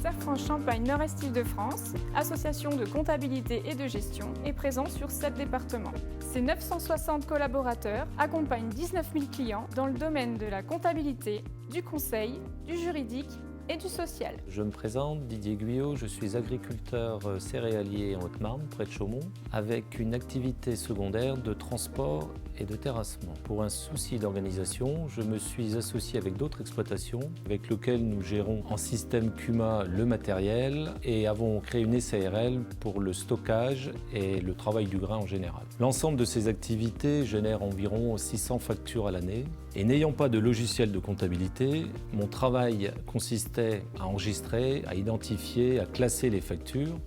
Serre-France Champagne Nord-Est Île-de-France, association de comptabilité et de gestion, est présent sur 7 départements. Ses 960 collaborateurs accompagnent 19 000 clients dans le domaine de la comptabilité, du conseil, du juridique et du social. Je me présente, Didier Guyot, je suis agriculteur céréalier en Haute-Marne, près de Chaumont, avec une activité secondaire de transport et de terrassement. Pour un souci d'organisation, je me suis associé avec d'autres exploitations avec lesquelles nous gérons en système CUMA le matériel et avons créé une SARL pour le stockage et le travail du grain en général. L'ensemble de ces activités génère environ 600 factures à l'année. Et n'ayant pas de logiciel de comptabilité, mon travail consistait à enregistrer, à identifier, à classer les factures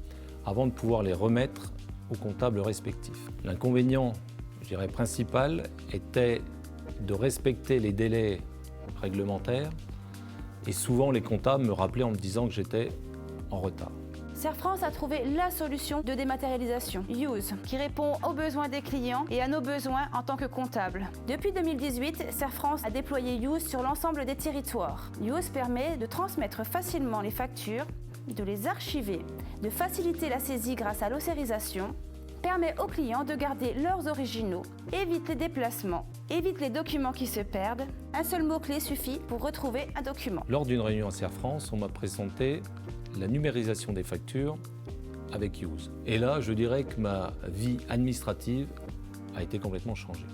avant de pouvoir les remettre aux comptables respectifs. L'inconvénient, je dirais, principal était de respecter les délais réglementaires et souvent les comptables me rappelaient en me disant que j'étais en retard. Serre-France a trouvé la solution de dématérialisation, Use, qui répond aux besoins des clients et à nos besoins en tant que comptable. Depuis 2018, Serre-France a déployé Use sur l'ensemble des territoires. Use permet de transmettre facilement les factures, de les archiver, de faciliter la saisie grâce à l'ossérisation, permet aux clients de garder leurs originaux, évite les déplacements, évite les documents qui se perdent. Un seul mot-clé suffit pour retrouver un document. Lors d'une réunion à Serre-France, on m'a présenté la numérisation des factures avec Use. Et là, je dirais que ma vie administrative a été complètement changée.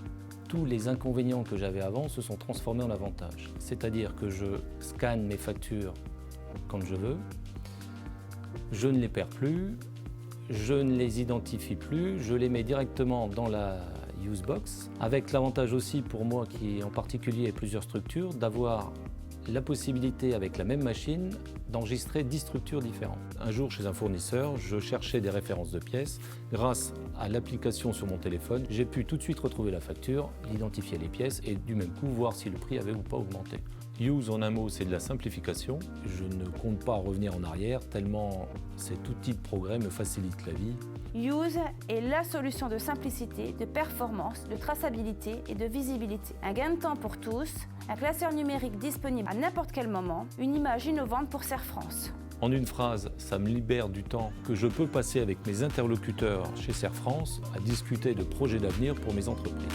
Tous les inconvénients que j'avais avant se sont transformés en avantages. C'est-à-dire que je scanne mes factures quand je veux, je ne les perds plus, je ne les identifie plus, je les mets directement dans la Usebox, avec l'avantage aussi pour moi, qui en particulier ai plusieurs structures, d'avoir la possibilité avec la même machine d'enregistrer 10 structures différentes. Un jour chez un fournisseur, je cherchais des références de pièces. Grâce à l'application sur mon téléphone, j'ai pu tout de suite retrouver la facture, identifier les pièces et du même coup voir si le prix avait ou pas augmenté. Use, en un mot, c'est de la simplification. Je ne compte pas revenir en arrière tellement cet outil de progrès me facilite la vie. Use est la solution de simplicité, de performance, de traçabilité et de visibilité. Un gain de temps pour tous, un classeur numérique disponible à n'importe quel moment, une image innovante pour Serre-France. En une phrase, ça me libère du temps que je peux passer avec mes interlocuteurs chez Serre-France à discuter de projets d'avenir pour mes entreprises.